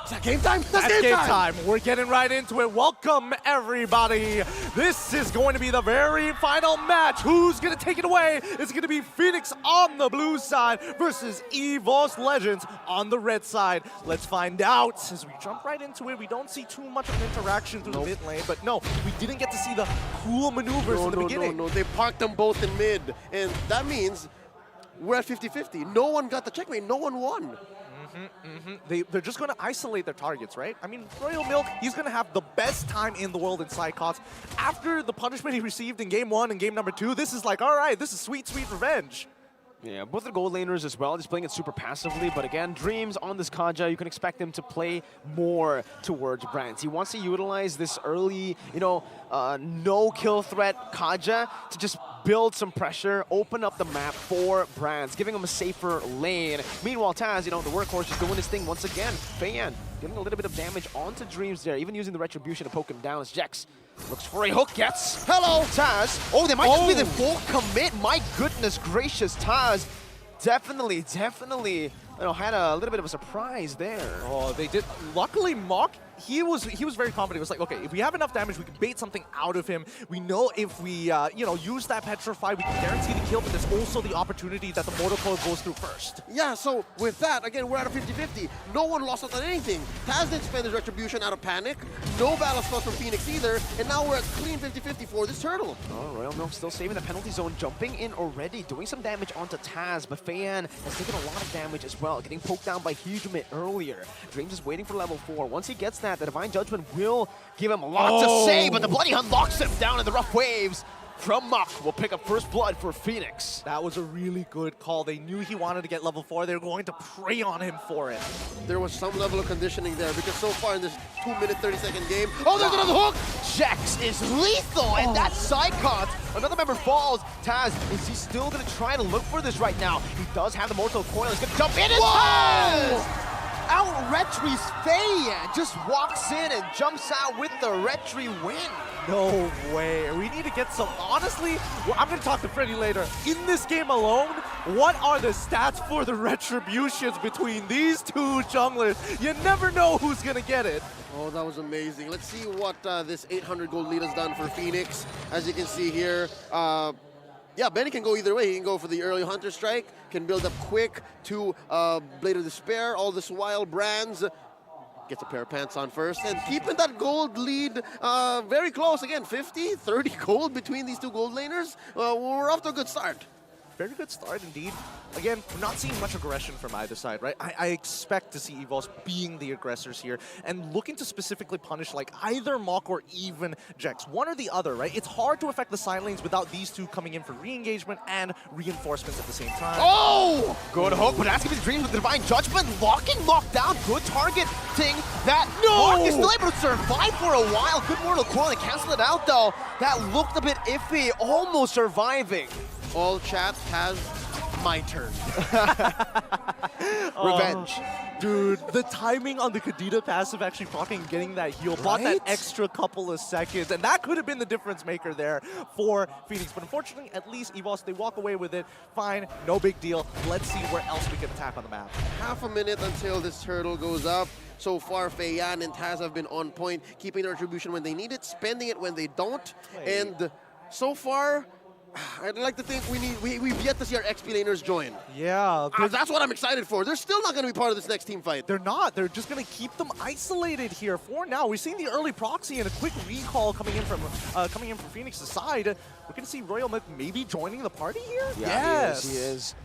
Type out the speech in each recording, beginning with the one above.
Is that game time? That's game time! We're getting right into it. Welcome, everybody. This is going to be the very final match. Who's going to take it away? It's going to be Fenix on the blue side versus Evos Legends on the red side. Let's find out. As we jump right into it, we don't see too much of an interaction through the mid lane, but no, we didn't get to see the cool maneuvers in the beginning. No, they parked them both in mid, and that means we're at 50-50. No one got the checkmate. No one won. They're just going to isolate their targets, right? I mean, Royal Milk, he's going to have the best time in the world in side cots. After the punishment he received in game 1 and game number 2, this is like, all right, this is sweet, sweet revenge. Yeah, both the gold laners as well, just playing it super passively. But again, Dreams on this Kaja, you can expect him to play more towards Brands. He wants to utilize this early, no kill threat Kaja to just build some pressure, open up the map for Brands, giving him a safer lane. Meanwhile, Taz, the workhorse, is doing his thing once again. Fayan getting a little bit of damage onto Dreams there, even using the Retribution to poke him down as Jex looks for a hook, gets. Hello, Taz. Oh, they might just be the full commit. My goodness gracious, Taz. Definitely, had a little bit of a surprise there. Oh, they did. Luckily, Mock, he was very confident. He was like, okay, if we have enough damage, we can bait something out of him. We know if we, use that Petrify, we can guarantee the kill, but there's also the opportunity that the Mortal Coil goes through first. Yeah, so with that, again, we're at a 50-50. No one lost out on anything. Taz didn't spend his Retribution out of panic. No battle spells from Fenix either, and now we're at clean 50-50 for this turtle. Oh, Royal Milk still saving the penalty zone, jumping in already, doing some damage onto Taz, but Fayan has taken a lot of damage as well, getting poked down by Hujumit earlier. Dreams is waiting for level 4. Once he gets that, the Divine Judgment will give him a lot to say, but the Bloody Hunt locks him down in the rough waves. From Muck will pick up first blood for Fenix. That was a really good call. They knew he wanted to get level 4. They were going to prey on him for it. There was some level of conditioning there because so far in this 2-minute, 30-second game, there's another hook! Jex is lethal, and that side cut. Another member falls. Taz, is he still going to try to look for this right now? He does have the Mortal Coil. He's going to jump in and Taz! Out-retries Fayan, just walks in and jumps out with the retry win. No way. We need to get some, honestly, I'm going to talk to Freddy later. In this game alone, what are the stats for the retributions between these two junglers? You never know who's going to get it. Oh, that was amazing. Let's see what this 800 gold lead has done for Fenix. As you can see here, yeah, Benny can go either way. He can go for the early Hunter Strike, can build up quick to Blade of Despair. All this while, Brands gets a pair of pants on first, and keeping that gold lead very close. Again, 50, 30 gold between these two gold laners. We're off to a good start. Very good start indeed. Again, we're not seeing much aggression from either side, right? I expect to see Evos being the aggressors here and looking to specifically punish like either Mock or even Jex. One or the other, right? It's hard to affect the side lanes without these two coming in for re-engagement and reinforcements at the same time. Oh! Good hook, but that's going to be Dreams with the Divine Judgment. Locking Mock down. Good targeting. That Mock is still able to survive for a while. Good Mortal Coil and cancel it out though. That looked a bit iffy. Almost surviving. All chat has my turn. Revenge. Dude, the timing on the Kadita passive actually fucking getting that heal bought that extra couple of seconds, and that could have been the difference maker there for Fenix. But unfortunately, at least Evos, they walk away with it. Fine, no big deal. Let's see where else we can attack on the map. Half a minute until this turtle goes up. So far, Fayan and Taz have been on point, keeping their retribution when they need it, spending it when they don't. And so far, I'd like to think we've yet to see our XP laners join. Yeah. That's what I'm excited for. They're still not going to be part of this next team fight. They're not. They're just going to keep them isolated here for now. We're seeing the early proxy and a quick recall coming in from Fenix's side. We're going to see Royal Milk maybe joining the party here? Yeah, yes. He is.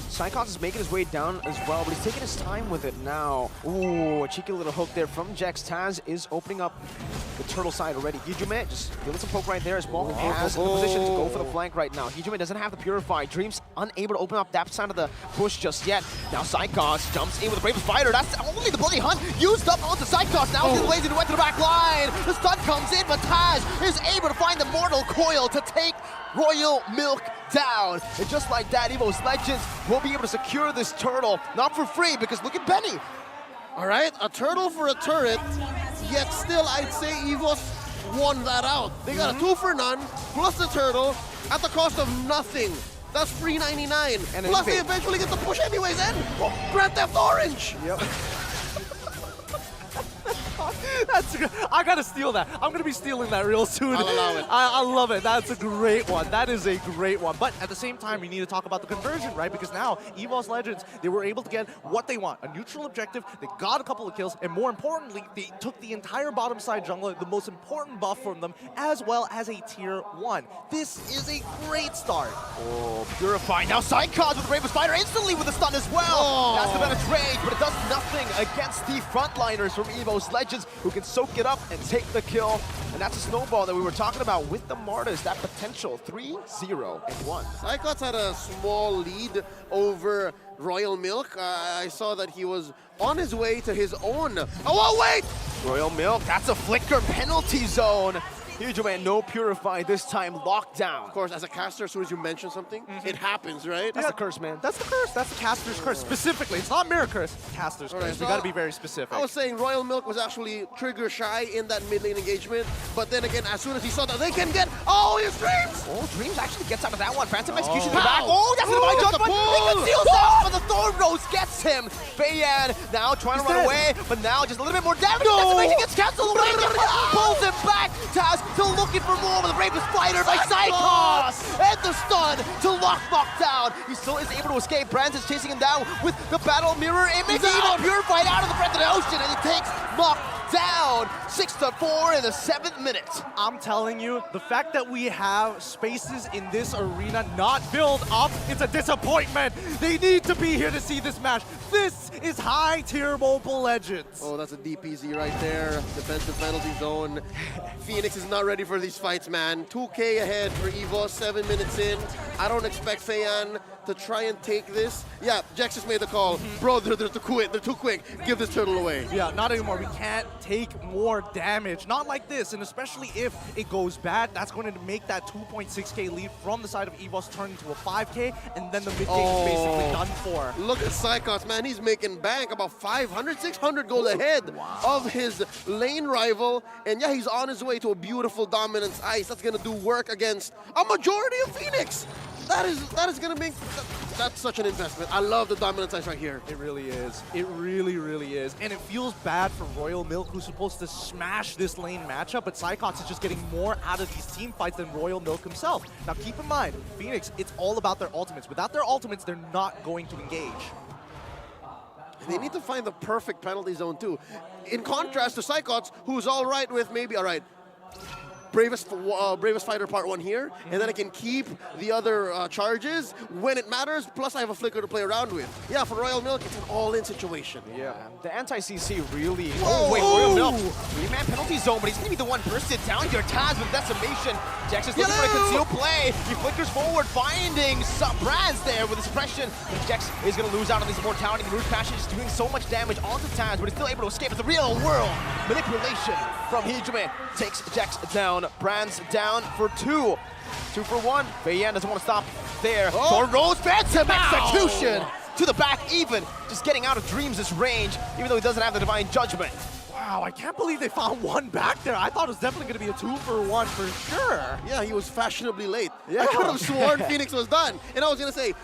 Psychos is making his way down as well, but he's taking his time with it now. Ooh, a cheeky little hook there from Jex. Taz is opening up the turtle side already. Hujumit just giving some poke right there as Malkin has in the position to go for the flank right now. Hujumit doesn't have the Purify. Dreams unable to open up that side of the push just yet. Now Psychos jumps in with a Bravest Fighter. That's only the Bloody Hunt used up onto Psychos. Now he's lazy to went to the back line. The stun comes in, but Taz is able to find the Mortal Coil to take Royal Milk down. And just like that, Evos Legends will be able to secure this turtle. Not for free, because look at Benny. All right, a turtle for a turret, yet still I'd say Evos won that out. They got a 2 for none, plus the turtle, at the cost of nothing. That's free 99. And plus they eventually get the push anyways, and Grand Theft Orange. Yep. I gotta steal that. I'm gonna be stealing that real soon. I'll allow it. I love it. That's a great one. That is a great one. But at the same time, we need to talk about the conversion, right? Because now, Evos Legends, they were able to get what they want. A neutral objective, they got a couple of kills, and more importantly, they took the entire bottom side jungle, the most important buff from them, as well as a tier 1. This is a great start. Oh, Purify. Now Psychos with the Brave Spider instantly with the stun as well. Oh. That's the better trade, but it does nothing against the frontliners from Evos Legends who can soak it up and take the kill. And that's a snowball that we were talking about with the Martas, that potential 3-0-1. Cyclops had a small lead over Royal Milk. I saw that he was on his way to his own. Oh, wait! Royal Milk, that's a flicker penalty zone. Huge man, no Purify this time, locked down. Of course, as a caster, as soon as you mention something, it happens, right? That's the curse, man. That's the curse. That's the caster's curse. Specifically, it's not mirror curse. Caster's curse. so We gotta be very specific. I was saying Royal Milk was actually trigger shy in that mid lane engagement, but then again, as soon as he saw that they can get, his Dreams! Oh, Dreams actually gets out of that one. Phantom Execution in the Pow! back. Oh, that's a divine Ooh, judgment. the He pull! conceals that, but the Thorn Rose gets him. Feiyan now trying to run dead. away, but now just a little bit more damage. No! Decimation gets canceled away. Pulls him back. Taz still looking for more, but the Rapist Spider by Psychos! And the stun to lock Mock down. He still is able to escape. Brands is chasing him down with the Battle Mirror image. He's out. Even Purified out of the breath of the ocean, and he takes Mock down 6-4 in the 7th minute. I'm telling you, the fact that we have spaces in this arena not filled up, it's a disappointment. They need to be here to see this match. This is high-tier Mobile Legends. Oh, that's a DPZ right there. Defensive penalty zone. Fenix is not ready for these fights, man. 2K ahead for Evos, 7 minutes in. I don't expect Feiyan to try and take this. Yeah, Jax just made the call. Bro, they're too quick. They're too quick. Give this turtle away. Yeah, not anymore. We can't take more damage. Not like this, and especially if it goes bad, that's going to make that 2.6k lead from the side of Evos turn into a 5k, and then the mid game is basically done for. Look at Psychos, man. He's making bank about 500, 600 gold ahead of his lane rival. And yeah, he's on his way to a beautiful dominance ice. That's going to do work against a majority of Fenix. That is going to make... That's such an investment. I love the dominance ice right here. It really is. It really, really is. And it feels bad for Royal Milk, who's supposed to smash this lane matchup, but Psychos is just getting more out of these team fights than Royal Milk himself. Now keep in mind, Fenix, it's all about their ultimates. Without their ultimates, they're not going to engage. They need to find the perfect penalty zone too. In contrast to Psychos, who's all right with maybe, all right, Bravest Fighter Part 1 here, and then I can keep the other charges when it matters, plus I have a flicker to play around with. Yeah, for Royal Milk, it's an all-in situation. Yeah, the anti-CC really... Whoa. Oh, wait, Royal Milk. 3-man penalty zone, but he's going to be the one bursted down here. Taz with Decimation. Jax is looking for a concealed play. He flickers forward, finding some Brands there with the suppression. But Jax is going to lose out on this immortality. The Rouge Passion is doing so much damage onto Taz, but he's still able to escape. It's the real world manipulation from Hijime. Takes Jax down. Brands down for 2. 2 for 1. Feiyan doesn't want to stop there. For Rose Phantom execution to the back even. Just getting out of Dreams' range, even though he doesn't have the Divine Judgment. Wow, I can't believe they found one back there. I thought it was definitely going to be a 2 for 1 for sure. Yeah, he was fashionably late. Yeah. I could have sworn Fenix was done. And I was going to say,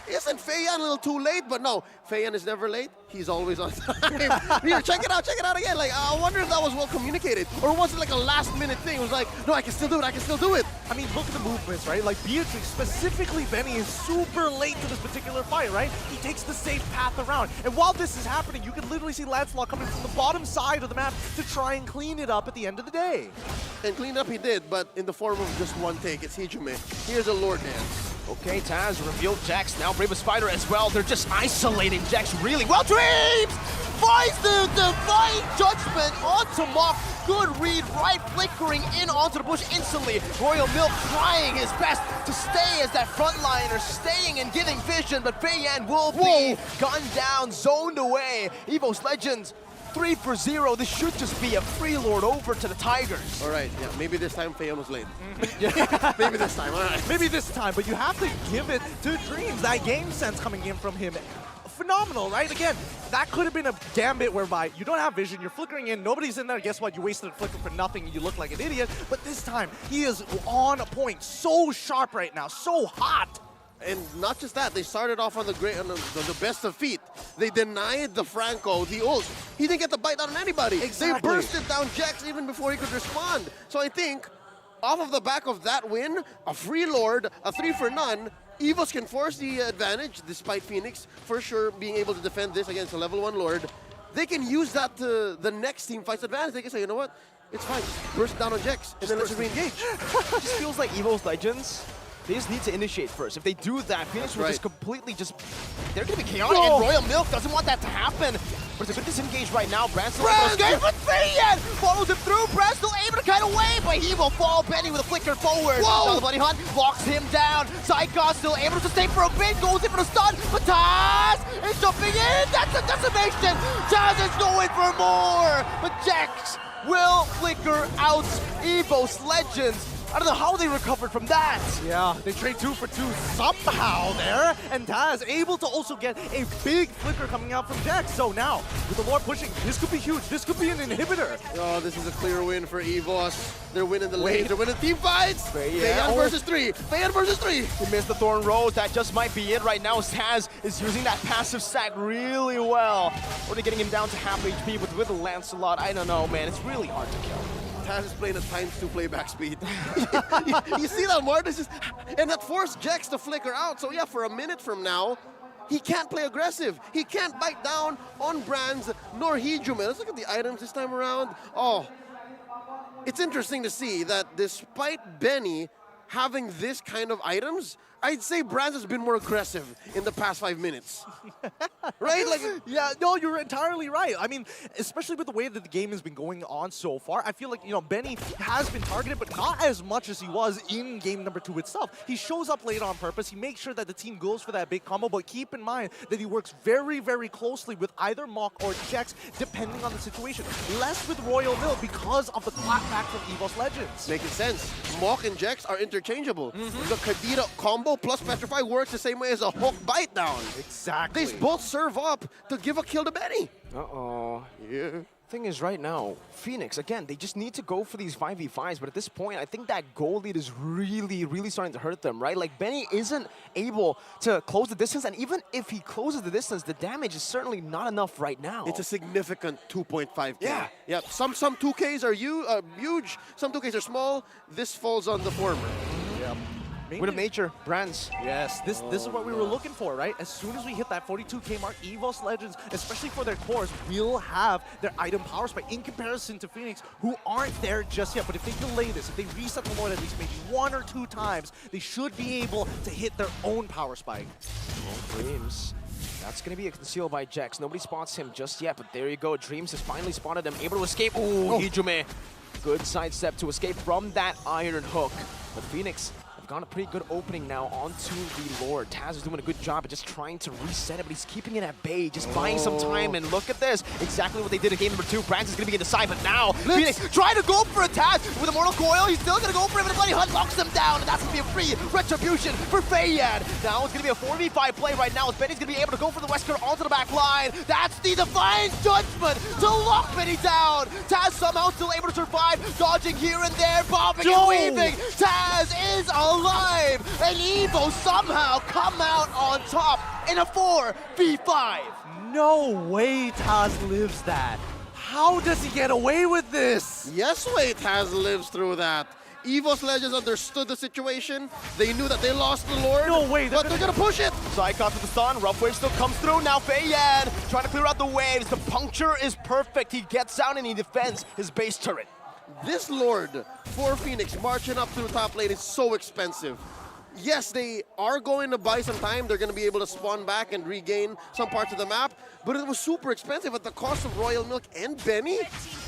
isn't Feiyan a little too late? But no, Feiyan is never late. He's always on time. Here, check it out again. Like, I wonder if that was well communicated. Or was it like a last minute thing? It was like, no, I can still do it. I mean, look at the movements, right? Like, Beatrix, specifically Benny, is super late to this particular fight, right? He takes the safe path around. And while this is happening, you can literally see Lancelot coming from the bottom side of the map to try and clean it up at the end of the day. And clean up he did, but in the form of just one take. It's Hijime. Here's a Lord Dance. Okay, Taz revealed Jax, now Bravest Spider as well. They're just isolating Jax really well. Dreams finds the Divine Judgment onto Mock. Good read, right flickering in onto the bush instantly. Royal Milk trying his best to stay as that frontliner, staying and giving vision, but Feiyan will be gunned down, zoned away. Evos Legends 3 for 0. This should just be a free lord over to the Tigers. All right, yeah, maybe this time Feiyan was late. Maybe this time, all right. Maybe this time, but you have to give it to Dreams. That game sense coming in from him, phenomenal, right? Again, that could have been a gambit whereby you don't have vision, you're flickering in, nobody's in there, guess what? You wasted a flicker for nothing, you look like an idiot. But this time, he is on point, so sharp right now, so hot. And not just that, they started off on the best of feet. They denied the Franco the ult. He didn't get the bite down on anybody. Exactly. They bursted down Jax even before he could respond. So I think, off of the back of that win, a free Lord, a 3 for none, Evos can force the advantage, despite Fenix for sure being able to defend this against a level 1 Lord. They can use that to the next team fight's advantage. They can say, you know what? It's fine. Just burst down on Jax, and then let's re-engage. It just feels like Evos Legends, they just need to initiate first. If they do that, Fenix will just completely they're going to be chaotic, and Royal Milk doesn't want that to happen. But it's a good disengage right now. Brand's still able to escape with Fayan! Follows him through, Brand's still able to cut away, but he will fall. Benny with a flicker forward. Now the Bunny Hunt locks him down. Psycho still able to stay for a bit, goes in for the stun, but Taz is jumping in! That's a decimation! Taz is going for more! But Jax will flicker out Evos Legends. I don't know how they recovered from that. Yeah, they trade 2 for 2 somehow there, and Taz able to also get a big flicker coming out from Jax. So now, with the Lord pushing, this could be huge. This could be an inhibitor. Oh, this is a clear win for Evos. They're winning the lanes. They're winning team fights. Fayan versus 3. Fayan versus 3. He missed the Thorn Rose. That just might be it right now. Taz is using that passive stack really well. Only getting him down to half HP, but with the Lancelot, I don't know, man. It's really hard to kill. Taz is playing at ×2 playback speed. you see that, Martin? And that forced Jax to flicker out. So yeah, for a minute from now, he can't play aggressive. He can't bite down on Brands nor Hijume. Let's look at the items this time around. Oh, it's interesting to see that despite Benny having this kind of items, I'd say Brands has been more aggressive in the past 5 minutes. Right? Like, yeah, no, you're entirely right. I mean, especially with the way that the game has been going on so far, I feel like, you know, Benny has been targeted, but not as much as he was in game number 2 itself. He shows up late on purpose. He makes sure that the team goes for that big combo, but keep in mind that he works very, very closely with either Mach or Jax, depending on the situation. Less with Royal Mill because of the clapback from Evos Legends. making sense. Mach and Jax are interchangeable. The Kadira combo plus Petrify works the same way as a hook bite down. Exactly. They both serve up to give a kill to Benny. Uh-oh. Yeah. Thing is, right now, Fenix, again, they just need to go for these 5v5s, but at this point, I think that goal lead is really, really starting to hurt them, right? Like, Benny isn't able to close the distance, and even if he closes the distance, the damage is certainly not enough right now. It's a significant 2.5K. Yeah. Yeah. Some 2Ks are huge, some 2Ks are small. This falls on the former. Yeah. Win of nature, Brands. Yes, this is what we were looking for, right? As soon as we hit that 42K mark, Evos Legends, especially for their cores, will have their item power spike in comparison to Fenix, who aren't there just yet. But if they delay this, if they reset the Lord at least maybe 1 or 2 times, they should be able to hit their own power spike. Dreams. That's going to be a conceal by Jax. Nobody spots him just yet, but there you go. Dreams has finally spotted him, able to escape. Ooh, Hijume. Good sidestep to escape from that Iron Hook. But Fenix have got a pretty good opening now onto the Lord. Taz is doing a good job at just trying to reset it, but he's keeping it at bay, just buying some time. And look at this, exactly what they did in game number 2. Brands is going to be in the side, but now Fenix trying to go for a Taz with a Mortal Coil. He's still going to go for it, but the Bloody Hunt locks him down, and that's going to be a free retribution for Fayan. Now it's going to be a 4v5 play right now, as Benny's going to be able to go for the Wesker onto the back line. That's the Divine Judgment to lock Benny down. Taz somehow still able to survive, dodging here and there, bobbing and weaving. Taz is alive, and Evo somehow come out on top in a 4v5. No way Taz lives that. How does he get away with this? Yes, wait, Taz lives through that. Evos Legends understood the situation. They knew that they lost the Lord. No way, but they're gonna push it. Cyclops with the stun, Rough Wave still comes through. Now Fayan trying to clear out the waves. The puncture is perfect. He gets out and he defends his base turret. This Lord for Fenix marching up through top lane is so expensive. Yes, they are going to buy some time. They're going to be able to spawn back and regain some parts of the map. But it was super expensive at the cost of Royal Milk and Benny.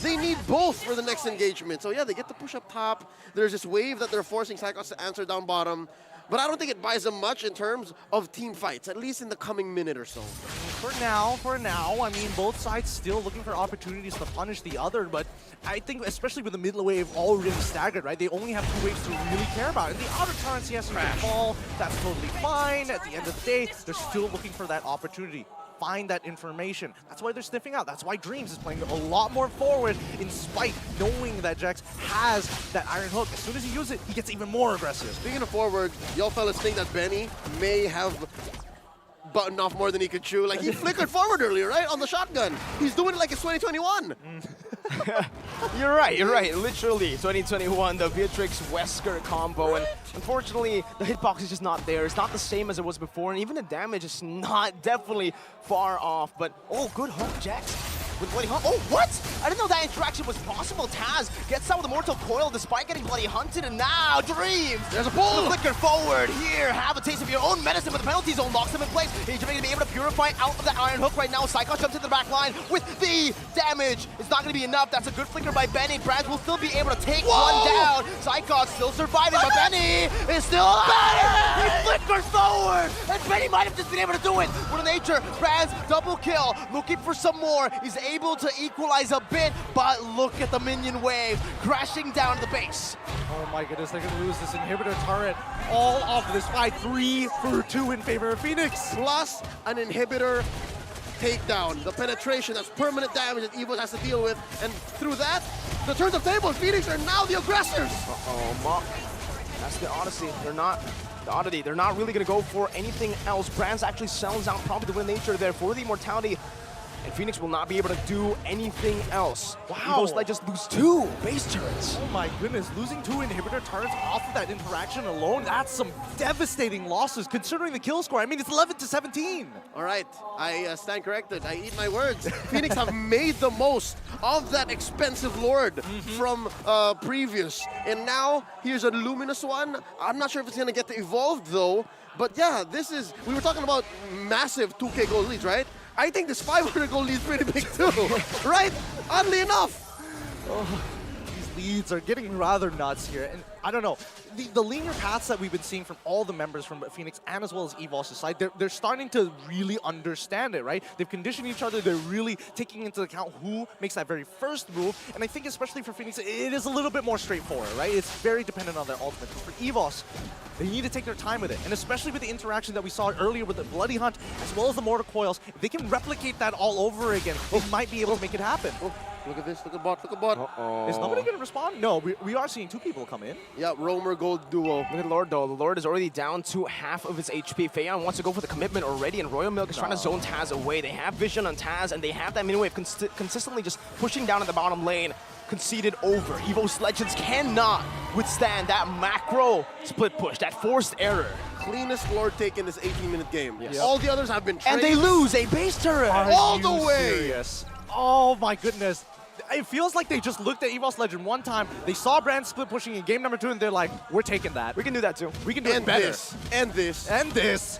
They need both for the next engagement. So yeah, they get to push up top. There's this wave that they're forcing Psychos to answer down bottom. But I don't think it buys them much in terms of team fights, at least in the coming minute or so. For now, I mean, both sides still looking for opportunities to punish the other, but I think especially with the mid wave already staggered, right? They only have 2 waves to really care about. And the outer turrets, yes, you can fall. That's totally fine. At the end of the day, they're still looking for that opportunity. Find that information. That's why they're sniffing out. That's why Dreams is playing a lot more forward in spite knowing that Jax has that Iron Hook. As soon as he uses it, he gets even more aggressive. Speaking of forward, y'all fellas think that Benny may have button off more than he could chew. Like, he flickered forward earlier, right? On the shotgun. He's doing it like it's 2021. You're right. Literally, 2021, the Beatrix Wesker combo, and unfortunately, the hitbox is just not there. It's not the same as it was before, and even the damage is not definitely far off. But oh, good hook, Jax. With Bloody Hunt. Oh, what? I didn't know that interaction was possible. Taz gets out with the Mortal Coil despite getting Bloody Hunted, and now Dreams. There's a pull. The flicker forward. Here, have a taste of your own medicine, but the penalty zone locks him in place. He's going to be able to purify out of the Iron Hook right now. Psycho jumps into the back line with the damage. It's not going to be enough. That's a good flicker by Benny. Brands will still be able to take one down. Psycho still surviving, but Benny is still alive. He flickers forward, and Benny might have just been able to do it. What a nature. Brands double kill, looking for some more. He's able to equalize a bit, but look at the minion wave crashing down the base. Oh my goodness, they're gonna lose this inhibitor turret all off this fight. 3 for 2 in favor of Fenix. Plus an inhibitor takedown. The penetration, that's permanent damage that Evos has to deal with. And through that, the turns of tables, Fenix are now the aggressors. Uh-oh, Mock. That's the Odyssey. They're not really going to go for anything else. Brands actually sells out probably the win nature there for the immortality. And Fenix will not be able to do anything else. Wow. Evos like just lose 2 base turrets. Oh my goodness, losing 2 inhibitor turrets off of that interaction alone, that's some devastating losses considering the kill score. I mean, it's 11-17. All right, I stand corrected. I eat my words. Phoenix have made the most of that expensive Lord from previous. And now, here's a Luminous one. I'm not sure if it's going to get evolved, though. But yeah, this is, we were talking about massive 2K gold leads, right? I think this 500 gold lead is pretty big too, right? Oddly enough. Oh, these leads are getting rather nuts here. And I don't know, the linear paths that we've been seeing from all the members from Fenix and as well as Evos' side, they're starting to really understand it, right? They've conditioned each other. They're really taking into account who makes that very first move. And I think especially for Fenix, it is a little bit more straightforward, right? It's very dependent on their ultimate. But for Evos, they need to take their time with it. And especially with the interaction that we saw earlier with the Bloody Hunt, as well as the Mortal Coils, if they can replicate that all over again, they might be able to make it happen. Oh, look at this, look at bot, look at bot. Uh-oh. Is nobody going to respond? No, we are seeing 2 people come in. Yeah, Roamer Gold duo. Look at Lord though. The Lord is already down to half of his HP. Feiyan wants to go for the commitment already, and Royal Milk is trying to zone Taz away. They have vision on Taz, and they have that mini wave consistently just pushing down in the bottom lane. Conceded over. Evos Legends cannot withstand that macro split push, that forced error. Cleanest Lord take in this 18-minute game. Yes. All the others have been And they lose a base turret. all the way. Serious? Oh my goodness. It feels like they just looked at Evos Legend one time, they saw Brand split pushing in game number 2, and they're like, we're taking that. We can do that too. We can do it better. And this. And this.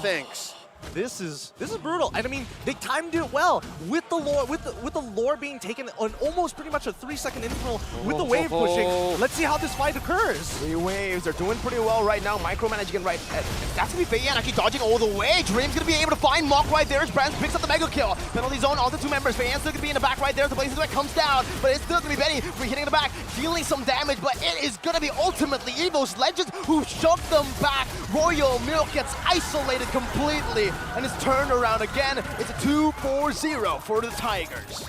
Thanks. This is brutal. And I mean, they timed it well with the lore, with the lore being taken on almost pretty much a 3-second interval with the wave pushing. Let's see how this fight occurs. 3 waves. They're doing pretty well right now. Micromanaging right. That's gonna be Feiyan actually dodging all the way. Dream's gonna be able to find Mock right there as Brands picks up the mega kill. Penalty zone, all the 2 members. Feiyan's still gonna be in the back right there. The blaze it comes down, but it's still gonna be Benny hitting in the back, dealing some damage. But it is gonna be ultimately Evos Legends who shoved them back. Royal Milk gets isolated completely, and it's turned around again. It's a 2-4-0 for the Tigers.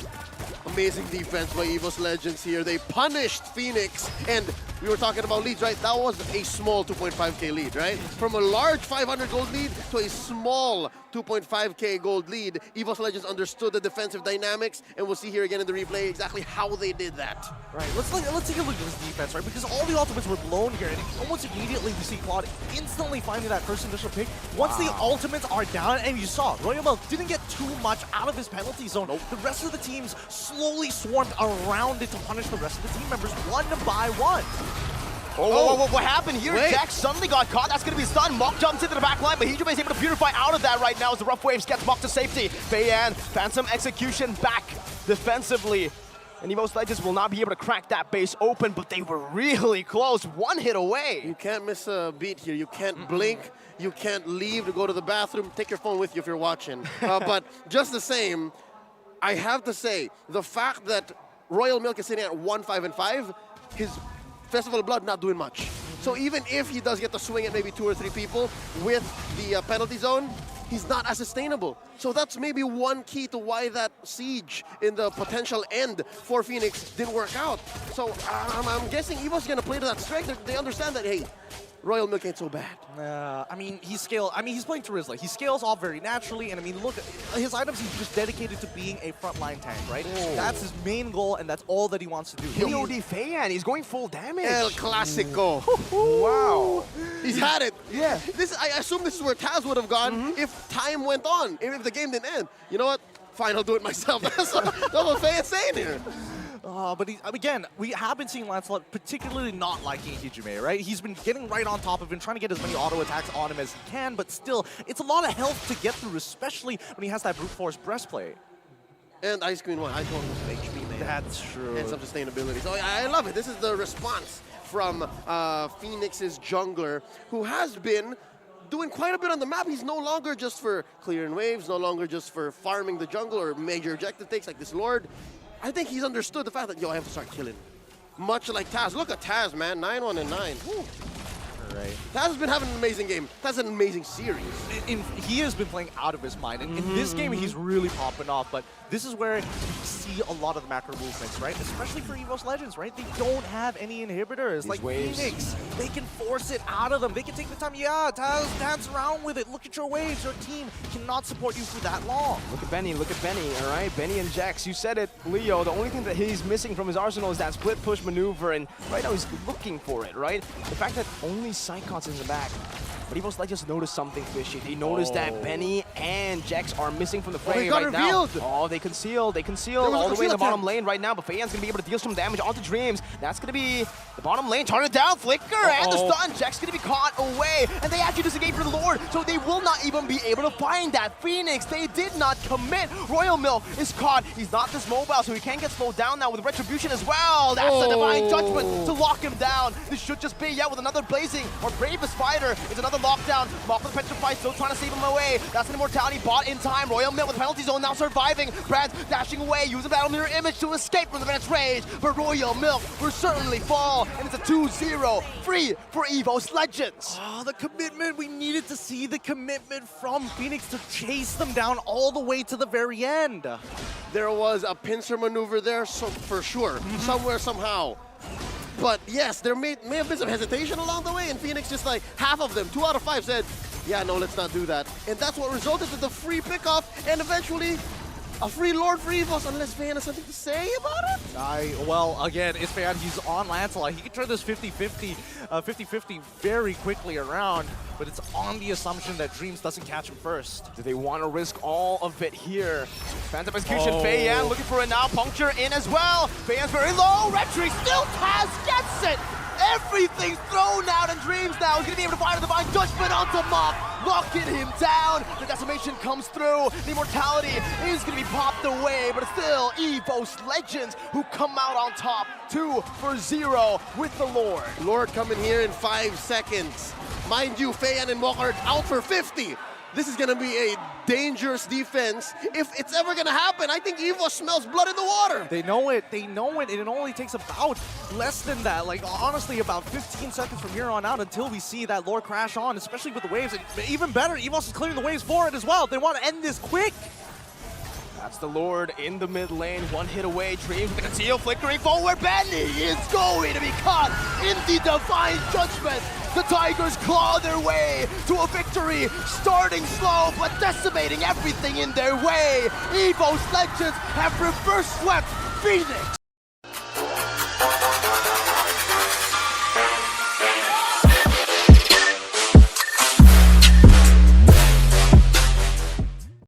Amazing defense by Evos Legends here. They punished Fenix, and we were talking about leads, right? That was a small 2.5k lead, right? From a large 500 gold lead to a small 2.5k gold lead. Evos Legends understood the defensive dynamics, and we'll see here again in the replay exactly how they did that. Right, let's take a look at this defense, right? Because all the ultimates were blown here, and almost immediately we see Claude instantly finding that first initial pick. Once the ultimates are down, and you saw, Royal Milk didn't get too much out of his penalty zone. The rest of the teams slowly swarmed around it to punish the rest of the team members one by one. Oh, what happened here? Wait. Jack suddenly got caught. That's going to be stunned. Mock jumps into the back line, but Hijube is able to purify out of that right now as the rough waves gets Mock to safety. Feiyan, Phantom Execution back defensively. And Evos Legends will not be able to crack that base open, but they were really close. 1 hit away. You can't miss a beat here. You can't blink. You can't leave to go to the bathroom. Take your phone with you if you're watching. But just the same, I have to say, the fact that Royal Milk is sitting at 1-5-5, his Festival of Blood not doing much. So even if he does get to swing at maybe 2 or 3 people with the penalty zone, he's not as sustainable. So that's maybe one key to why that siege in the potential end for Fenix didn't work out. So I'm guessing Evo's going to play to that strength. They understand that, hey, Royal Milk ain't so bad. I mean, he's playing Terizla. He scales off very naturally, and I mean, look, his items, he's just dedicated to being a frontline tank, right? Oh. That's his main goal, and that's all that he wants to do. KOD Fan, he's going full damage. El Clasico. Wow. He's had it. Yeah. I assume this is where Taz would have gone if time went on, if the game didn't end. You know what? Fine, I'll do it myself. That's what Faye's saying here. But again, we have been seeing Lancelot particularly not liking Hijime, right? He's been getting right on top of him, trying to get as many auto attacks on him as he can, but still, it's a lot of health to get through, especially when he has that brute force breastplate. And Ice Queen 1, I told him it was HP, man. That's true. And some sustainability. So I love it. This is the response from Phoenix's jungler, who has been doing quite a bit on the map. He's no longer just for clearing waves, no longer just for farming the jungle or major objective takes like this Lord. I think he's understood the fact that, yo, I have to start killing. Much like Taz. Look at Taz, man. 9-1 and 9. Woo. Right. Taz has been having an amazing game. Taz has an amazing series. He has been playing out of his mind. And in this game, he's really popping off. But this is where you see a lot of the macro movements, right? Especially for Evos Legends, right? They don't have any inhibitors. These like waves. Phoenix, they can force it out of them. They can take the time. Yeah, Taz, dance around with it. Look at your waves. Your team cannot support you for that long. Look at Benny, all right? Benny and Jax, you said it, Leo. The only thing that he's missing from his arsenal is that split push maneuver, and right now he's looking for it, right? The fact that only Psychon's in the back. But Evos Legends noticed something fishy. They noticed that Benny and Jax are missing from the fray got right revealed. now. Oh, they conceal was a all the way in conceal the bottom attempt. lane right now, but Fayan's gonna be able to deal some damage onto Dreams. That's gonna be the bottom lane. Turn it down, Flicker, and the stun. Jack's gonna be caught away, and they actually disengage for the Lord, so they will not even be able to find that Phoenix. They did not commit. Royal Milk is caught. He's not this mobile, so he can't get slowed down now with Retribution as well. That's a Divine Judgment to lock him down. This should just be, with another Blazing or Bravest Fighter. It's another lockdown. Mock with the Petrify, still trying to save him away. That's an Immortality bought in time. Royal Milk with Penalty Zone now surviving. Brad's dashing away, using Battle Mirror Image to escape from the Venice Rage. But Royal Milk will certainly fall, and it's a 2-0 free for Evos Legends. Oh, the commitment. We needed to see the commitment from Phoenix to chase them down all the way to the very end. There was a pincer maneuver there, so for sure, somewhere, somehow. But yes, there may have been some hesitation along the way, and Phoenix just like half of them, 2 out of 5 said, yeah, no, let's not do that. And that's what resulted in the free pickoff, and eventually a free Lord for Evos, unless Van has something to say about it? Well, again, it's Fan. He's on Lancelot. He can turn this 50-50 very quickly around, but it's on the assumption that Dreams doesn't catch him first. Do they want to risk all of it here? Phantom Execution, Fayan looking for it now. Puncture in as well. Fayan's very low. Retry still Taz gets it. Everything's thrown out, and Dreams now is going to be able to fire the Divine Judgment onto Mop, locking him down. The Decimation comes through. The Immortality is going to be popped away, but it's still Evos Legends who come out on top, 2-0 with the Lord. Lord coming here in 5 seconds. Mind you, Fayan and Mok are out for 50. This is going to be a dangerous defense. If it's ever going to happen, I think Evos smells blood in the water. They know it, and it only takes about less than that, like honestly about 15 seconds from here on out until we see that Lord crash on, especially with the waves. And even better, Evos is clearing the waves for it as well. They want to end this quick. That's the Lord in the mid lane, 1 hit away. Dreams with the conceal, flickering forward. Benny is going to be caught in the Divine Judgment. The Tigers claw their way to a victory, starting slow but decimating everything in their way. Evos Legends have reverse swept Phoenix.